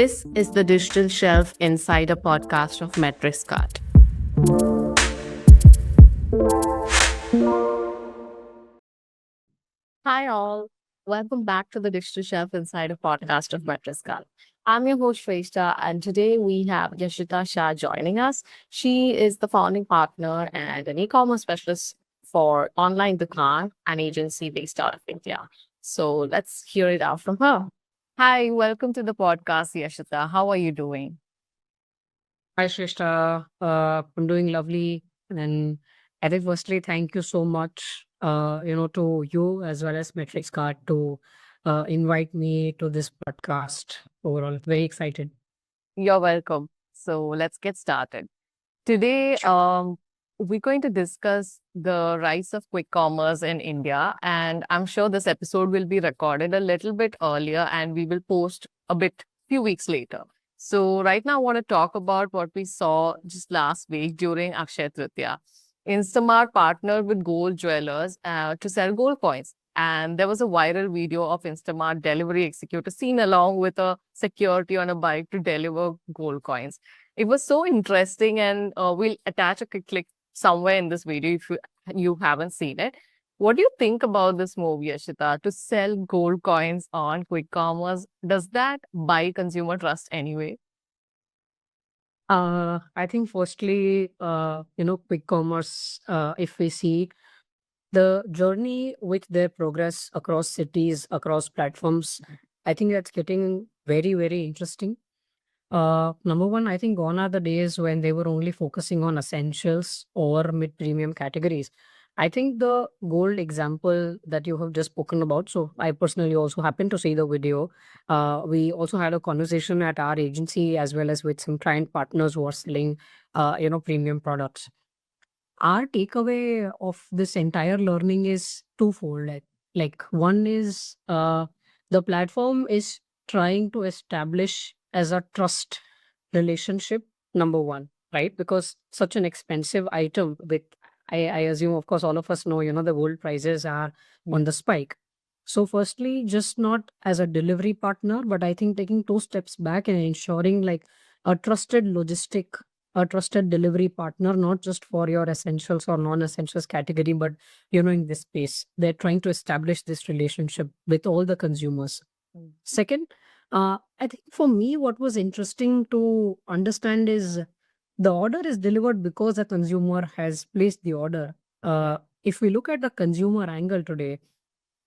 This is the Digital Shelf Insider podcast of Metrics Card. Hi, all. Welcome back to the Digital Shelf Insider podcast of Metrics Card. I'm your host, Shrestha, and today we have Yashita Shah joining us. She is the founding partner and an e-commerce specialist for Online Dukaan, an agency based out of India. So let's hear it out from her. Hi, welcome to the podcast, Yashita. How are you doing? Hi, Shrestha. I'm doing lovely. And I think firstly, thank you so much, to you as well as Metrics Card to invite me to this podcast. Overall, very excited. You're welcome. So let's get started. Today, we're going to discuss the rise of quick commerce in India. And I'm sure this episode will be recorded a little bit earlier and we will post a bit few weeks later. So right now, I want to talk about what we saw just last week during Akshaya Tritiya. Instamart partnered with gold jewelers to sell gold coins. And there was a viral video of Instamart delivery executive seen along with a security on a bike to deliver gold coins. It was so interesting, and we'll attach a quick clip somewhere in this video if you haven't seen it. What do you think about this move, Yashita, to sell gold coins on quick commerce? Does that buy consumer trust anyway? I think firstly, quick commerce, if we see the journey with their progress across cities, across platforms, I think that's getting very, very interesting. Number one, I think gone are the days when they were only focusing on essentials or mid premium categories. I think the gold example that you have just spoken about. So I personally also happened to see the video. We also had a conversation at our agency as well as with some client partners who are selling, premium products. Our takeaway of this entire learning is twofold. Like one is the platform is trying to establish as a trust relationship, number one, right? Because such an expensive item with I assume of course all of us know, the gold prices are on the spike. So firstly, just not as a delivery partner, but I think taking two steps back and ensuring like a trusted logistic, a trusted delivery partner, not just for your essentials or non-essentials category, but in this space they're trying to establish this relationship with all the consumers. Mm. Second, I think for me, what was interesting to understand is the order is delivered because the consumer has placed the order. If we look at the consumer angle today,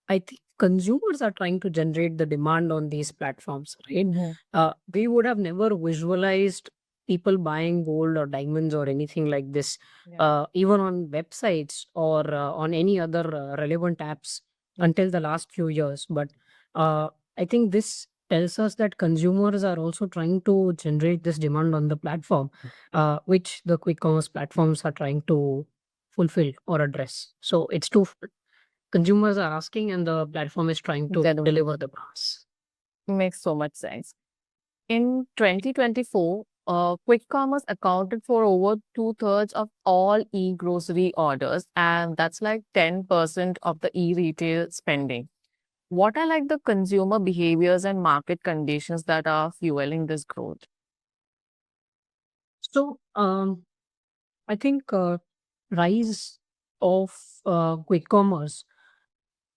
I think consumers are trying to generate the demand on these platforms, right? Mhm. We would have never visualized people buying gold or diamonds or anything like this, Yeah. even on websites or on any other relevant apps until the last few years. But I think this tells us that consumers are also trying to generate this demand on the platform, which the quick commerce platforms are trying to fulfill or address. So it's two consumers are asking and the platform is trying to Deliver. deliver the promise. Makes so much sense. In 2024, quick commerce accounted for over two-thirds of all e-grocery orders, and that's like 10% of the e-retail spending. What are like the consumer behaviors and market conditions that are fueling this growth? So I think rise of quick commerce,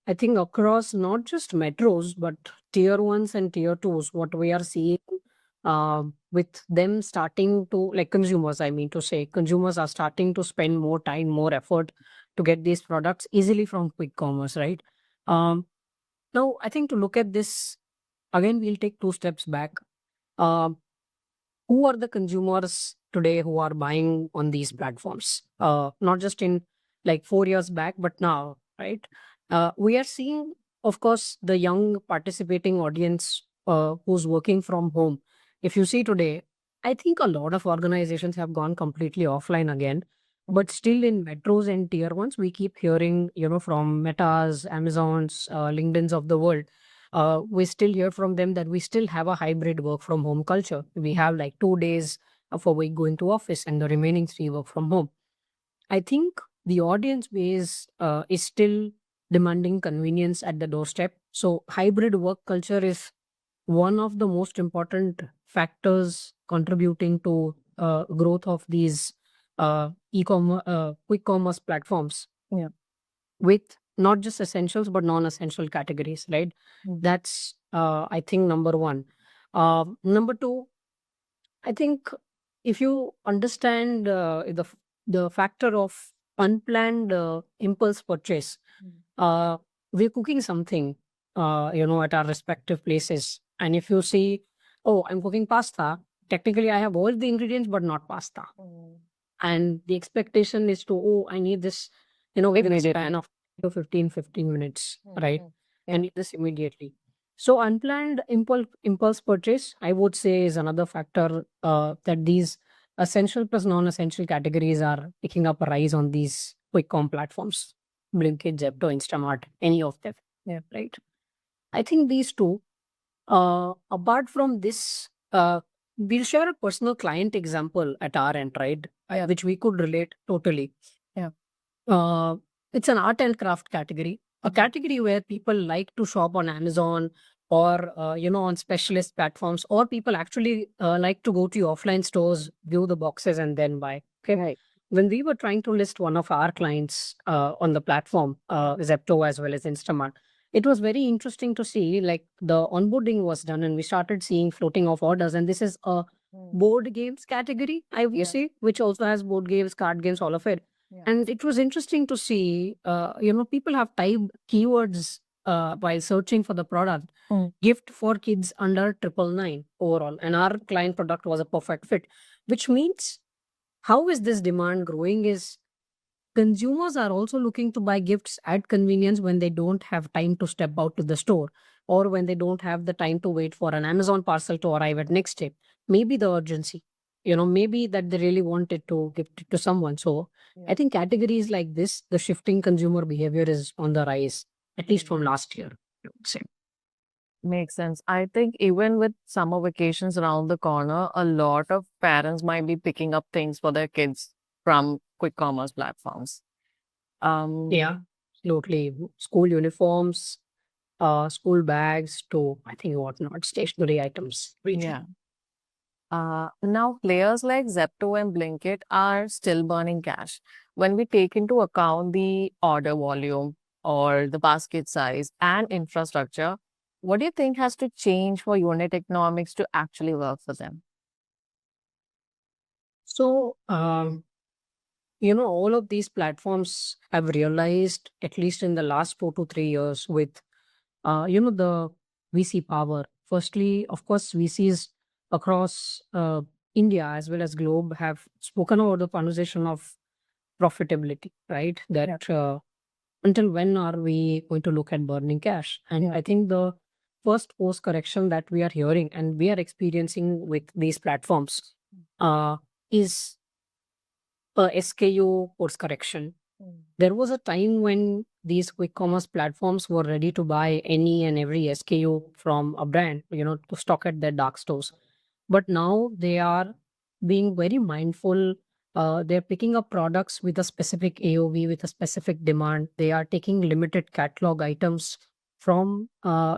I think across not just metros but tier ones and tier twos, what we are seeing with them starting to like consumers, I mean to say, consumers are starting to spend more time, more effort to get these products easily from quick commerce, right? Um, Now, I think to look at this again, we'll take two steps back. Um, who are the consumers today who are buying on these platforms? Not just in like 4 years back, but now, right? We are seeing, of course, the young participating audience who's working from home. If you see today, I think a lot of organizations have gone completely offline again. But still in metros and tier ones, we keep hearing, from Metas, Amazons, LinkedIn's of the world, we still hear from them that we still have a hybrid work from home culture. We have like 2 days for we go into office and the remaining three work from home. I think the audience base is still demanding convenience at the doorstep. So hybrid work culture is one of the most important factors contributing to growth of these e-commerce quick commerce platforms. Yeah. With not just essentials but non-essential categories, right? Mm. That's I think number one. Number two, I think if you understand the factor of unplanned impulse purchase, Mm. uh, we're cooking something, at our respective places. And if you see, oh, I'm cooking pasta, technically I have all the ingredients, but not pasta. Mm. And the expectation is to, oh, I need this, within a Immediately. span of 15 minutes, right? Mm. I Yeah. need this immediately. So unplanned impulse purchase, I would say, is another factor that these essential plus non-essential categories are picking up a rise on these quick com platforms. Blinkit, Zepto, Instamart, any of them. Yeah. Right. I think these two. Apart from this, we'll share a personal client example at our end, right? Yeah. Which we could relate totally. Yeah. Uh, it's an art and craft category, a Mhm. category where people like to shop on Amazon or on specialist platforms, or people actually like to go to offline stores, view the boxes, and then buy. Okay. Right. When we were trying to list one of our clients on the platform, Zepto as well as Instamart, it was very interesting to see like the onboarding was done and we started seeing floating of orders. And this is a Mm. board games category, I would Yeah. say, which also has board games, card games, all of it. Yeah. And it was interesting to see, people have typed keywords while searching for the product. Mm. Gift for kids under 999 overall. And our client product was a perfect fit, which means how is this demand growing is consumers are also looking to buy gifts at convenience when they don't have time to step out to the store, or when they don't have the time to wait for an Amazon parcel to arrive at next day. Maybe the urgency, maybe that they really wanted to gift it to someone. So Yeah. I think categories like this, the shifting consumer behavior is on the rise, at least from last year, I would say. Makes sense. I think even with summer vacations around the corner, a lot of parents might be picking up things for their kids from quick commerce platforms. Yeah, absolutely. School uniforms, school bags to I think whatnot, stationery items. Yeah. Now players like Zepto and Blinkit are still burning cash. When we take into account the order volume or the basket size and infrastructure, what do you think has to change for unit economics to actually work for them? So, all of these platforms have realized, at least in the last 4 to 3 years, with, the VC power. Firstly, of course, VCs across India as well as globe have spoken about the conversation of profitability, right? Yeah. That until when are we going to look at burning cash? And Yeah. I think the first course correction that we are hearing and we are experiencing with these platforms is a SKU course correction. Mm. There was a time when these quick commerce platforms were ready to buy any and every SKU from a brand, to stock at their dark stores. But now they are being very mindful. They're picking up products with a specific AOV, with a specific demand. They are taking limited catalog items from,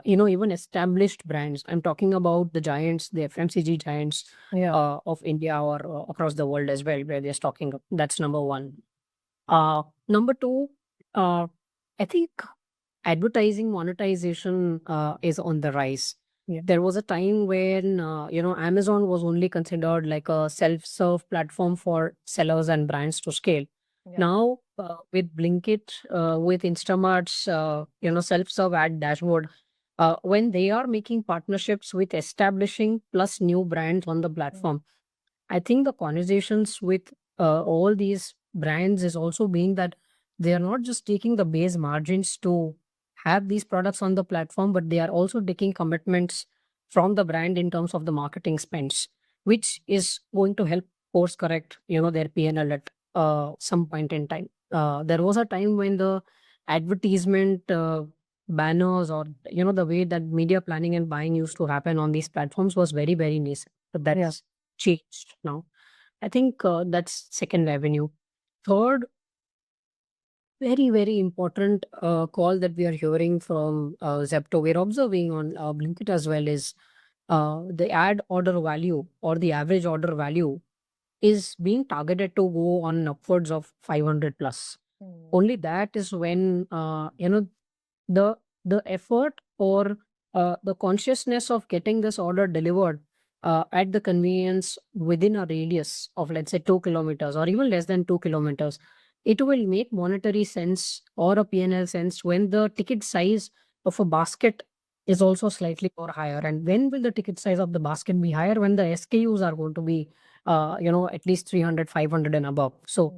even established brands. I'm talking about the giants, the FMCG giants Yeah. of India or across the world as well, where they're stocking up. That's number one. Number two, uh, I think advertising monetization is on the rise. Yeah. There was a time when Amazon was only considered like a self-serve platform for sellers and brands to scale. Yeah. Now, with Blinkit, with Instamart's self-serve ad dashboard, when they are making partnerships with establishing plus new brands on the platform, I think the conversations with all these brands is also being that they are not just taking the base margins to have these products on the platform, but they are also taking commitments from the brand in terms of the marketing spends, which is going to help course correct, their P&L at some point in time. There was a time when the advertisement banners or, the way that media planning and buying used to happen on these platforms was very, very nascent. But Yeah. that's changed now. I think that's second avenue. Third, very, very important call that we are hearing from Zepto, we're observing on Blinkit as well, is the ad order value or the average order value is being targeted to go on upwards of 500 plus. Only that is when the the effort or the consciousness of getting this order delivered at the convenience within a radius of, let's say, 2 kilometers or even less than 2 kilometers, it will make monetary sense or a PNL sense when the ticket size of a basket is also slightly more higher. And when will the ticket size of the basket be higher? When the SKUs are going to be at least 300, 500 and above. So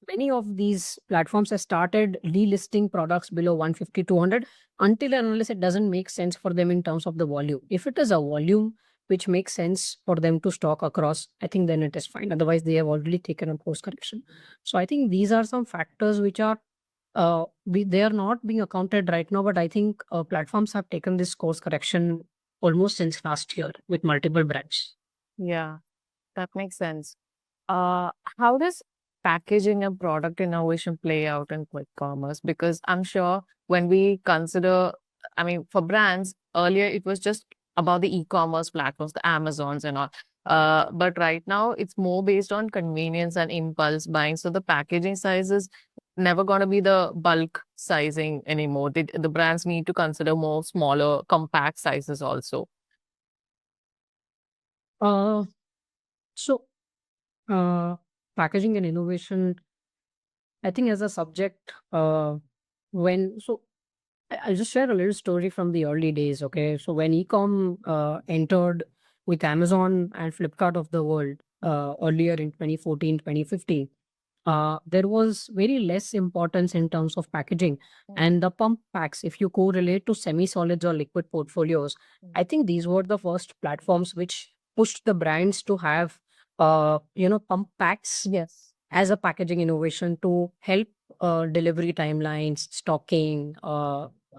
many of these platforms have started delisting products below 150, 200 until and unless it doesn't make sense for them in terms of the volume. If it is a volume which makes sense for them to stock across, I think then it is fine. Otherwise, they have already taken a course correction. So I think these are some factors which are they are not being accounted right now, but I think platforms have taken this course correction almost since last year with multiple brands. Yeah, that makes sense. How does packaging and product innovation play out in quick commerce? Because I'm sure when we consider, I mean, for brands, earlier it was just about the e-commerce platforms, the Amazons and all. But right now it's more based on convenience and impulse buying. So the packaging size is never going to be the bulk sizing anymore. The brands need to consider more smaller, compact sizes also. Uh, so uh, packaging and innovation, I think as a subject, when so I'll just share a little story from the early days. Okay, so when ecom entered with Amazon and Flipkart of the world earlier in 2014, 2015, there was very less importance in terms of packaging. And the pump packs, if you correlate to semi-solids or liquid portfolios, I think these were the first platforms which pushed the brands to have pump packs Yes. as a packaging innovation to help delivery timelines, stocking,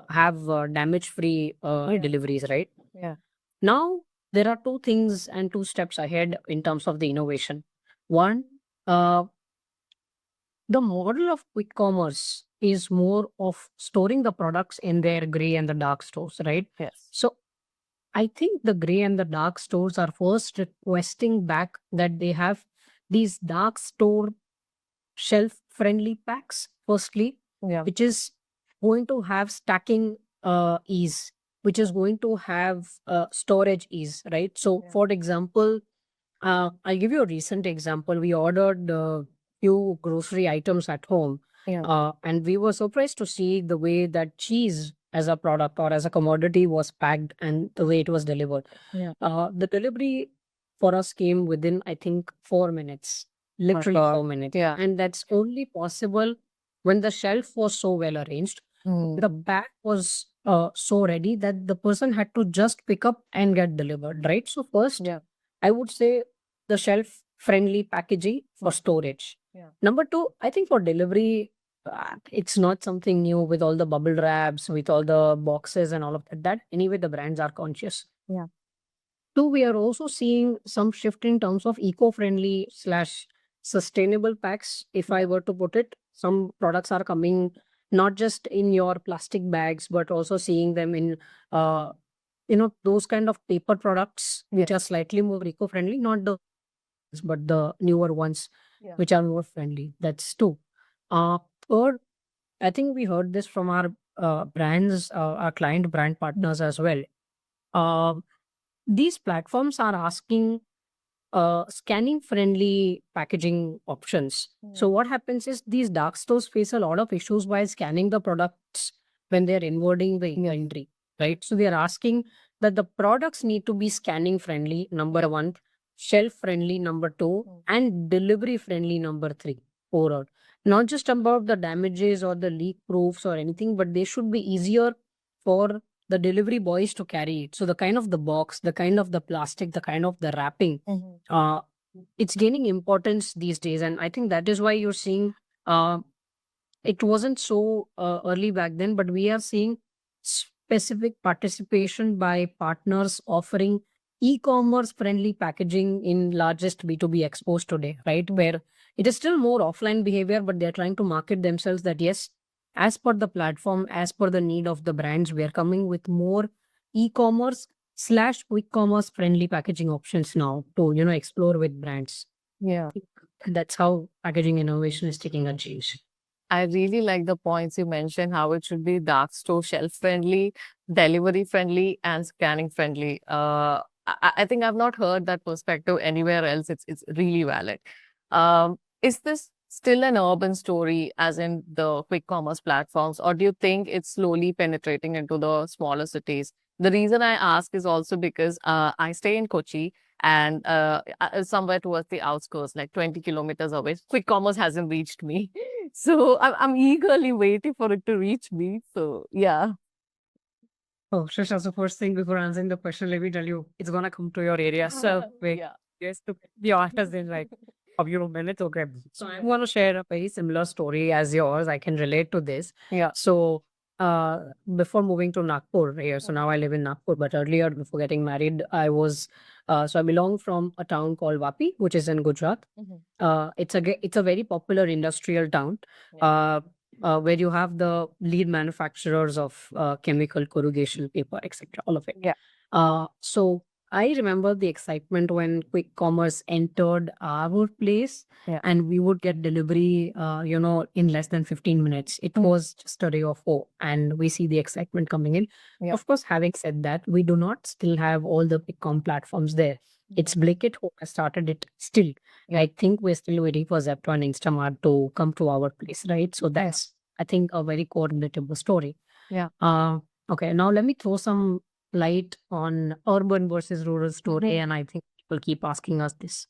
have damage-free deliveries, right? Yeah. Now, there are two things and two steps ahead in terms of the innovation. One, uh, the model of quick commerce is more of storing the products in their gray and the dark stores, right? Yes. So I think the gray and the dark stores are first requesting back that they have these dark store shelf friendly packs, firstly, Yeah. which is going to have stacking ease, which is going to have storage ease, right? So, Yeah. for example, I'll give you a recent example. We ordered a few grocery items at home, Yeah. and we were surprised to see the way that cheese as a product or as a commodity was packed and the way it was delivered. Yeah. The delivery for us came within, I think, 4 minutes, literally God. 4 minutes. Yeah. And that's only possible when the shelf was so well arranged. Mm. The bag was so ready that the person had to just pick up and get delivered, right? So, first, Yeah. I would say the shelf friendly packaging for storage. Yeah. Number two, I think for delivery, it's not something new with all the bubble wraps, with all the boxes and all of that. That anyway, the brands are conscious. Yeah. Two, we are also seeing some shift in terms of eco-friendly slash sustainable packs. If I were to put it, some products are coming not just in your plastic bags, but also seeing them in uh, those kind of paper products which are slightly more eco-friendly, not the but the newer ones Yeah. which are more friendly. That's two. Third, I think we heard this from our brands, our client brand partners as well. Um these platforms are asking scanning friendly packaging options. So what happens is these dark stores face a lot of issues while scanning the products when they're inwarding the inventory, right? So they are asking that the products need to be scanning friendly, number one, shelf friendly, number two, and delivery friendly, number three. Overall, not just about the damages or the leak proofs or anything, but they should be easier for the delivery boys to carry it. So the kind of the box, the kind of the plastic, the kind of the wrapping, uh, it's gaining importance these days. And I think that is why you're seeing it wasn't so early back then, but we are seeing specific participation by partners offering e-commerce friendly packaging in largest B2B expos today, right? Where it is still more offline behavior, but they're trying to market themselves that yes, as per the platform, as per the need of the brands, we are coming with more e-commerce slash quick commerce friendly packaging options now to, explore with brands. Yeah. That's how packaging innovation is taking a change. I really like the points you mentioned, how it should be dark store shelf friendly, delivery friendly, and scanning friendly. I think I've not heard that perspective anywhere else. It's really valid. Is this still an urban story, as in the quick commerce platforms, or do you think it's slowly penetrating into the smaller cities? The reason I ask is also because I stay in Kochi, and somewhere towards the outskirts, like 20 kilometers away. Quick commerce hasn't reached me. So I'm eagerly waiting for it to reach me. So yeah. Oh, Shrisha, so first thing before answering the question, let me tell you, it's gonna come to your area. So wait, Yeah. yes, to be honest, in like a few minutes. Okay. So I want to share a very similar story as yours. I can relate to this. Yeah. So before moving to Nagpur here, so now I live in Nagpur, but earlier before getting married, so I belong from a town called Vapi, which is in Gujarat. Mhm. It's a very popular industrial town. Yeah. Where you have the lead manufacturers of chemical corrugation paper, etc. All of it. Yeah. So I remember the excitement when quick commerce entered our place, Yeah. and we would get delivery, in less than 15 minutes. It Mm. was just a day of hope, and we see the excitement coming in. Yeah. Of course, having said that, we do not still have all the quick com platforms there. It's Blinkit who has started it still. Yeah. I think we're still waiting for Zepto and Instamart to come to our place, right? So that's, I think, a very core relatable story. Yeah. Okay, now let me throw some light on urban versus rural story, and I think people keep asking us this.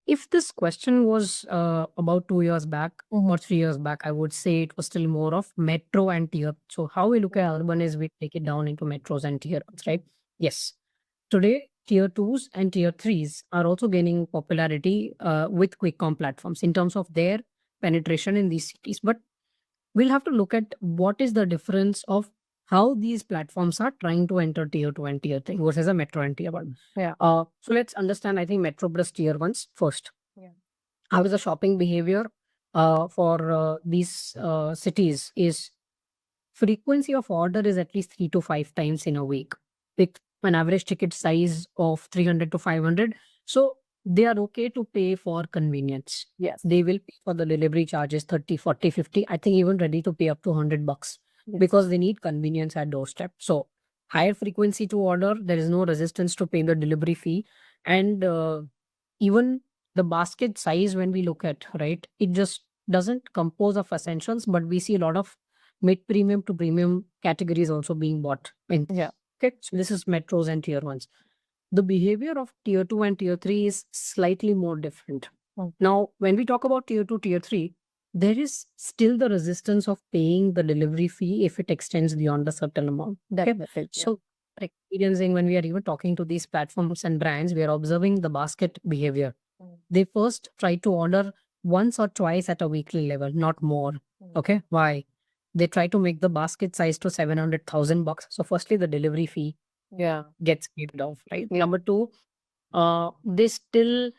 If this question was about 2 years back or 3 years back, I would say it was still more of metro and tier. So how we look at urban is we take it down into metros and tier ones, right? Yes. Today, tier twos and tier threes are also gaining popularity with quick com platforms in terms of their penetration in these cities. But we'll have to look at what is the difference of how these platforms are trying to enter tier two and tier three versus a metro and tier one. Yeah. So let's understand, I think, metro plus tier ones first. Yeah. How is the shopping behavior for these cities is frequency of order is at least 3 to 5 times in a week with an average ticket size of 300 to 500. So they are okay to pay for convenience. Yes. They will pay for the delivery charges 30, 40, 50. I think even ready to pay up to $100 Yes. because they need convenience at doorstep. So higher frequency to order, there is no resistance to pay the delivery fee. And even the basket size, when we look at, right, it just doesn't compose of essentials, but we see a lot of mid premium to premium categories also being bought in. Yeah. Okay, so this is metros and tier ones. The behavior of tier two and tier three is slightly more different. Mm. Now, when we talk about tier two, tier three, there is still the resistance of paying the delivery fee if it extends beyond a certain amount. Okay? Definitely. So, experiencing when we are even talking to these platforms and brands, we are observing the basket behavior. They first try to order once or twice at a weekly level, not more. Okay, why? They try to make the basket size to $700,000. So, firstly, the delivery fee Yeah. gets paid off, right? Yeah. Number two, they still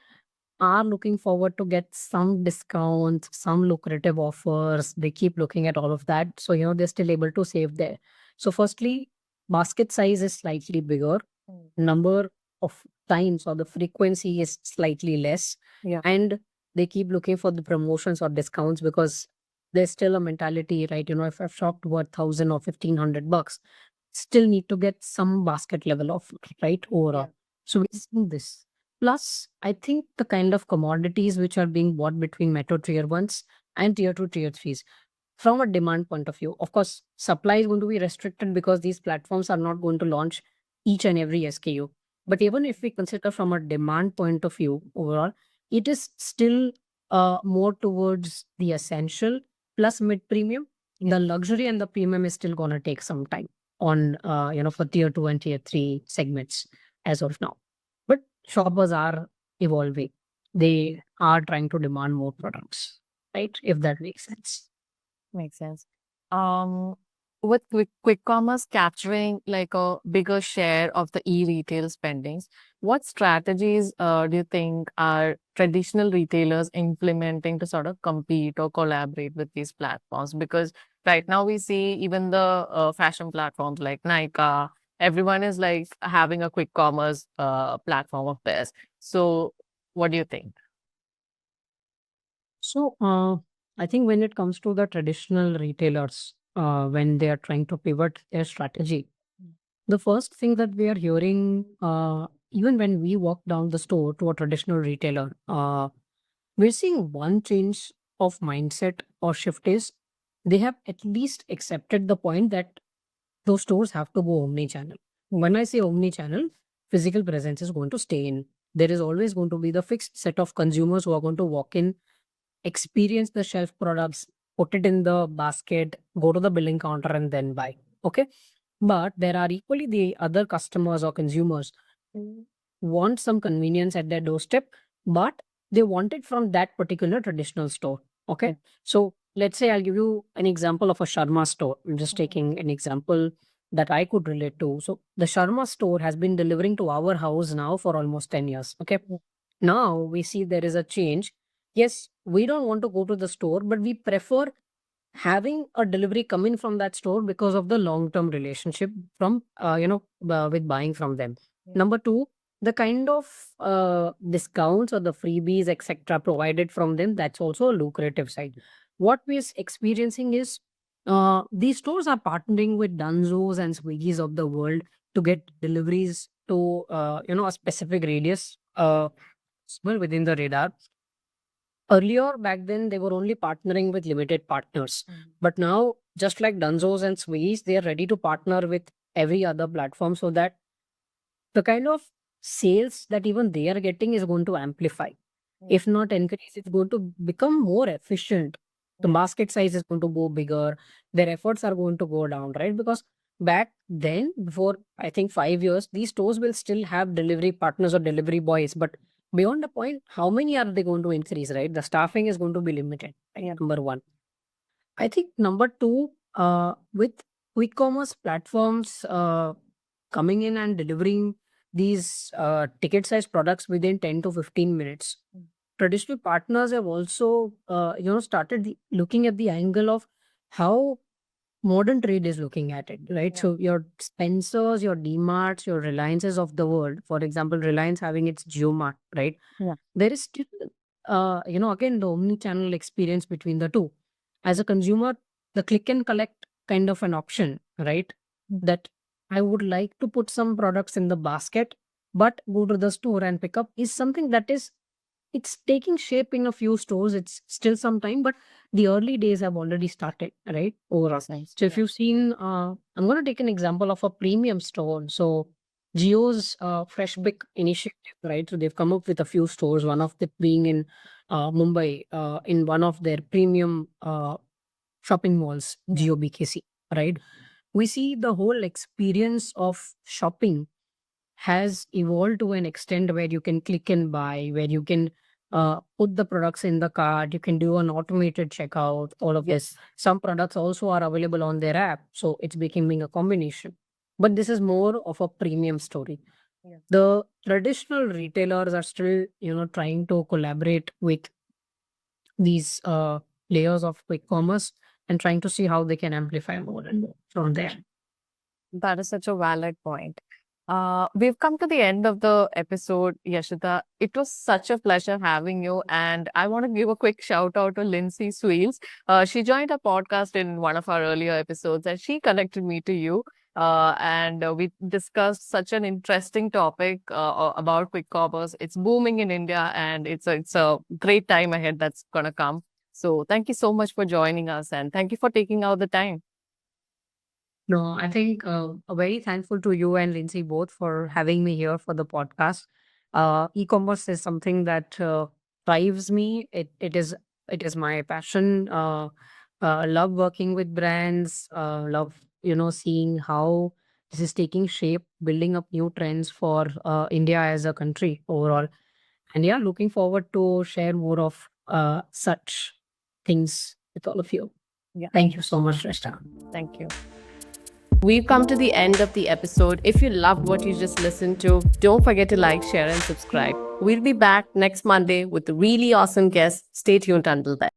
are looking forward to get some discounts, some lucrative offers. They keep looking at all of that. So, they're still able to save there. So, firstly, basket size is slightly bigger. Number of times or the frequency is slightly less. Yeah. And they keep looking for the promotions or discounts because there's still a mentality, right? If I've shopped worth 1,000 or $1,500, still need to get some basket level offer, right? Overall. Yeah. So we're seeing this. Plus, I think the kind of commodities which are being bought between metro tier ones and tier two, tier threes, from a demand point of view, of course, supply is going to be restricted because these platforms are not going to launch each and every SKU. But even if we consider from a demand point of view overall, it is still more towards the essential plus mid premium. The luxury and the premium is still going to take some time on, for tier two and tier three segments as of now. But shoppers are evolving. They are trying to demand more products, right? If that makes sense. Makes sense. With quick commerce capturing like a bigger share of the e-retail spendings, what strategies do you think are traditional retailers implementing to sort of compete or collaborate with these platforms? Because right now we see even the fashion platforms like Nykaa everyone is like having a quick commerce platform of theirs. So what do you think? So, I think when it comes to the traditional retailers, when they are trying to pivot their strategy, the first thing that we are hearing, even when we walk down the store to a traditional retailer, we're seeing one change of mindset or shift is they have at least accepted the point that those stores have to go omni-channel. When I say omni-channel, physical presence is going to stay in. There is always going to be the fixed set of consumers who are going to walk in, experience the shelf products, put it in the basket, go to the billing counter, and then buy. Okay. But there are equally the other customers or consumers who want some convenience at their doorstep, but they want it from that particular traditional store. Okay. So let's say I'll give you an example of a Sharma store. I'm just taking an example that I could relate to. So the Sharma store has been delivering to our house now for almost 10 years. Okay. Now we see there is a change. Yes, we don't want to go to the store, but we prefer having a delivery coming from that store because of the long term relationship from with buying from them. Number two, the kind of discounts or the freebies etc provided from them, that's also a lucrative side. What we're experiencing is these stores are partnering with Dunzos and Swiggies of the world to get deliveries to a specific radius well within the radar. Earlier, back then, they were only partnering with limited partners. But now, just like Dunzos and Swiggies, they are ready to partner with every other platform so that the kind of sales that even they are getting is going to amplify. If not increase, it's going to become more efficient. The basket size is going to go bigger. Their efforts are going to go down, right? Because back then, before I think 5 years, these stores will still have delivery partners or delivery boys. But beyond the point, how many are they going to increase, right? The staffing is going to be limited. Right? Number one. I think number two, with quick commerce platforms coming in and delivering these ticket size products within 10 to 15 minutes, traditional partners have also started looking at the angle of how modern trade is looking at it, right? Yeah. So your Spencers, your DMarts, your Reliances of the world, for example, Reliance having its JioMart, right? Yeah. There is still, again, the omni-channel experience between the two. As a consumer, the click and collect kind of an option, right? That I would like to put some products in the basket, but go to the store and pick up is something that is it's taking shape in a few stores. It's still some time, but the early days have already started, right? Overall. Nice. So if you've seen, I'm going to take an example of a premium store. So Geo's Fresh Big initiative, right? So they've come up with a few stores, one of them being in Mumbai, in one of their premium shopping malls, Geo BKC, right? We see the whole experience of shopping has evolved to an extent where you can click and buy, where you can put the products in the cart, you can do an automated checkout, all of this. Some products also are available on their app, so it's becoming a combination. But this is more of a premium story. Yeah. The traditional retailers are still, trying to collaborate with these layers of quick commerce and trying to see how they can amplify more and more from there. That is such a valid point. We've come to the end of the episode, Yashita. It was such a pleasure having you. And I want to give a quick shout out to Lindsay Sweels. She joined our podcast in one of our earlier episodes and she connected me to you. And we discussed such an interesting topic about quick commerce. It's booming in India and it's a great time ahead that's going to come. So thank you so much for joining us and thank you for taking out the time. No, I think very thankful to you and Lindsay both for having me here for the podcast. E-commerce is something that drives me. It is my passion. Love working with brands. Love seeing how this is taking shape, building up new trends for India as a country overall. And yeah, looking forward to share more of such things with all of you. Yeah. Thank you so much, Rashta. Thank you. We've come to the end of the episode. If you loved what you just listened to, don't forget to like, share, and subscribe. We'll be back next Monday with a really awesome guest. Stay tuned until then.